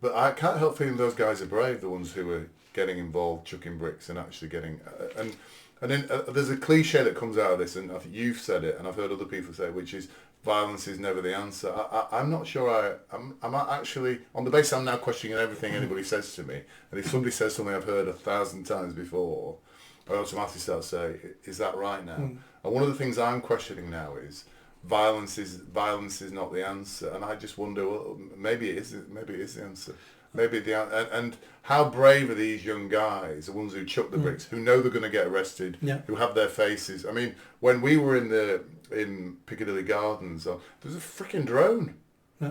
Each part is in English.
But I can't help feeling those guys are brave, the ones who are getting involved, chucking bricks and actually getting... And then there's a cliche that comes out of this, and I think you've said it, and I've heard other people say it, which is violence is never the answer. I'm not sure I'm not actually, on the basis I'm now questioning everything anybody says to me, and if somebody says something I've heard 1,000 times before, I automatically start to say, is that right now? And one of the things I'm questioning now is violence is not the answer, and I just wonder, well, maybe it is the answer. And how brave are these young guys, the ones who chuck the bricks, who know they're going to get arrested, who have their faces. I mean, when we were in Piccadilly Gardens, there was a freaking drone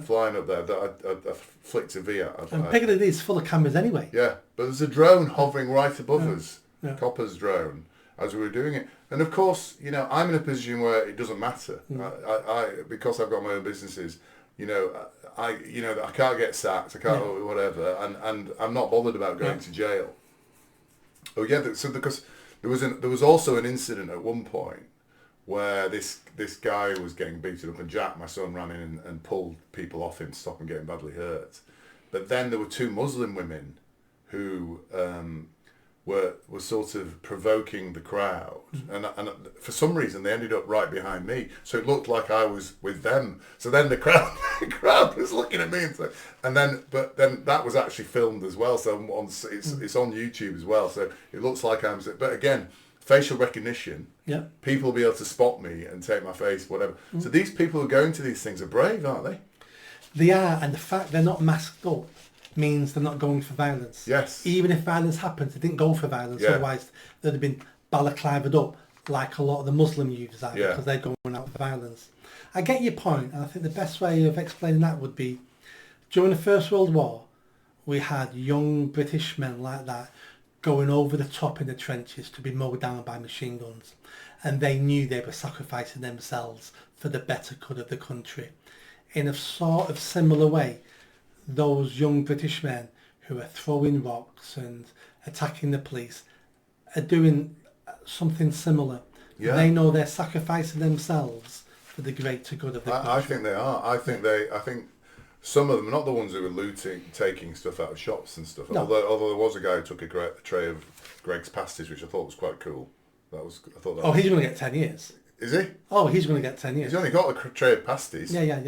flying up there that I flicked a V at. And Piccadilly is full of cameras anyway. Yeah, but there's a drone hovering right above us, Copper's drone, as we were doing it. And of course, I'm in a position where it doesn't matter. I because I've got my own businesses, I can't get sacked, I can't whatever, and I'm not bothered about going to jail. Oh yeah, so because there was also an incident at one point where this guy was getting beaten up, and Jack, my son, ran in and pulled people off him to stop him getting badly hurt. But then there were two Muslim women who were sort of provoking the crowd, and for some reason they ended up right behind me, so it looked like I was with them. So then the crowd was looking at me, and then that was actually filmed as well. So it's on YouTube as well. So it looks like I'm. But again, facial recognition. Yeah. People will be able to spot me and take my face, whatever. So these people who are going to these things are brave, aren't they? They are, and the fact they're not masked up means they're not going for violence. Yes. Even if violence happens, they didn't go for violence. Otherwise, they'd have been balaclavaed up like a lot of the Muslim youths are, because they're going out for violence. I get your point, and I think the best way of explaining that would be, during the First World War, we had young British men like that going over the top in the trenches to be mowed down by machine guns, and they knew they were sacrificing themselves for the better good of the country. In a sort of similar way, those young British men who are throwing rocks and attacking the police are doing something similar. Yeah. They know they're sacrificing themselves for the greater good of the country. I think they are. I think some of them, not the ones who were looting, taking stuff out of shops and stuff. No. Although there was a guy who took a tray of Greg's pasties, which I thought was quite cool. He's going to get 10 years. Is he? Oh, he's going to get 10 years. He's only got a tray of pasties. He's going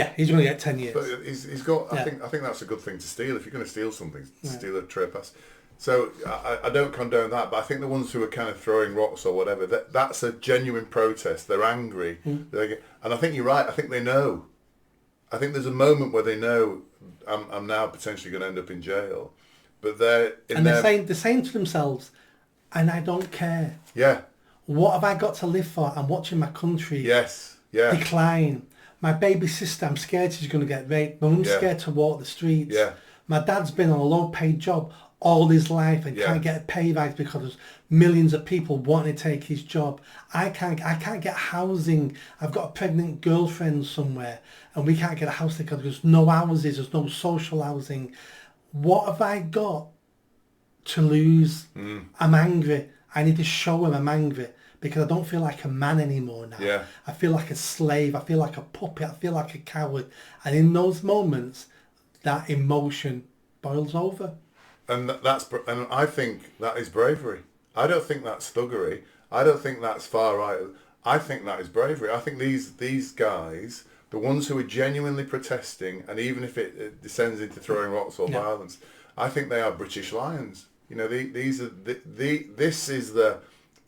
to get 10 years. But he's got. I think that's a good thing to steal. If you're going to steal something, steal a tray of pasties. So I don't condone that, but I think the ones who are kind of throwing rocks or whatever, that's a genuine protest. They're angry, and I think you're right. I think they know. I think there's a moment where they know I'm now potentially going to end up in jail, but they're saying to themselves, and I don't care. Yeah. What have I got to live for? I'm watching my country decline. My baby sister, I'm scared she's going to get raped. My mum's scared to walk the streets. Yeah. My dad's been on a low-paid job all his life and can't get a pay rise because there's millions of people wanting to take his job. I can't get housing. I've got a pregnant girlfriend somewhere and we can't get a house because there's no houses, there's no social housing. What have I got to lose? I'm angry. I need to show him I'm angry because I don't feel like a man anymore now. Yeah. I feel like a slave. I feel like a puppet. I feel like a coward. And in those moments, that emotion boils over. And I think that is bravery. I don't think that's thuggery. I don't think that's far right. I think that is bravery. I think these guys, the ones who are genuinely protesting, and even if it descends into throwing rocks or violence, I think they are British lions. This is the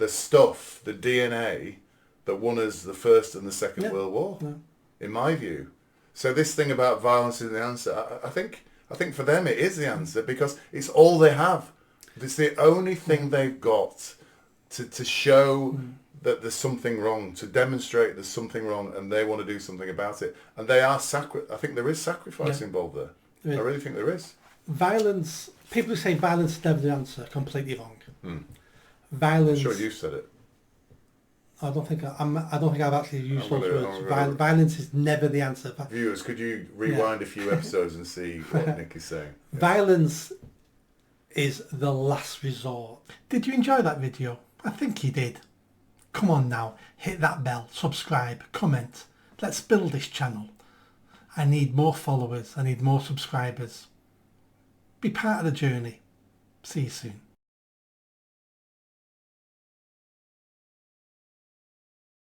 stuff, the DNA that won us the First and the Second World War, in my view. So this thing about violence is the answer. I think for them it is the answer because it's all they have. It's the only thing they've got to show that there's something wrong, to demonstrate there's something wrong, and they want to do something about it. And they are I think there is sacrifice involved there. I really think there is. Violence. People who say violence is never the answer are completely wrong. Violence. I'm sure you said it. I don't think I've actually used those words. Violence is never the answer. Viewers, could you rewind a few episodes and see what Nick is saying? Yeah. Violence is the last resort. Did you enjoy that video? I think you did. Come on now, hit that bell, subscribe, comment. Let's build this channel. I need more followers. I need more subscribers. Be part of the journey. See you soon.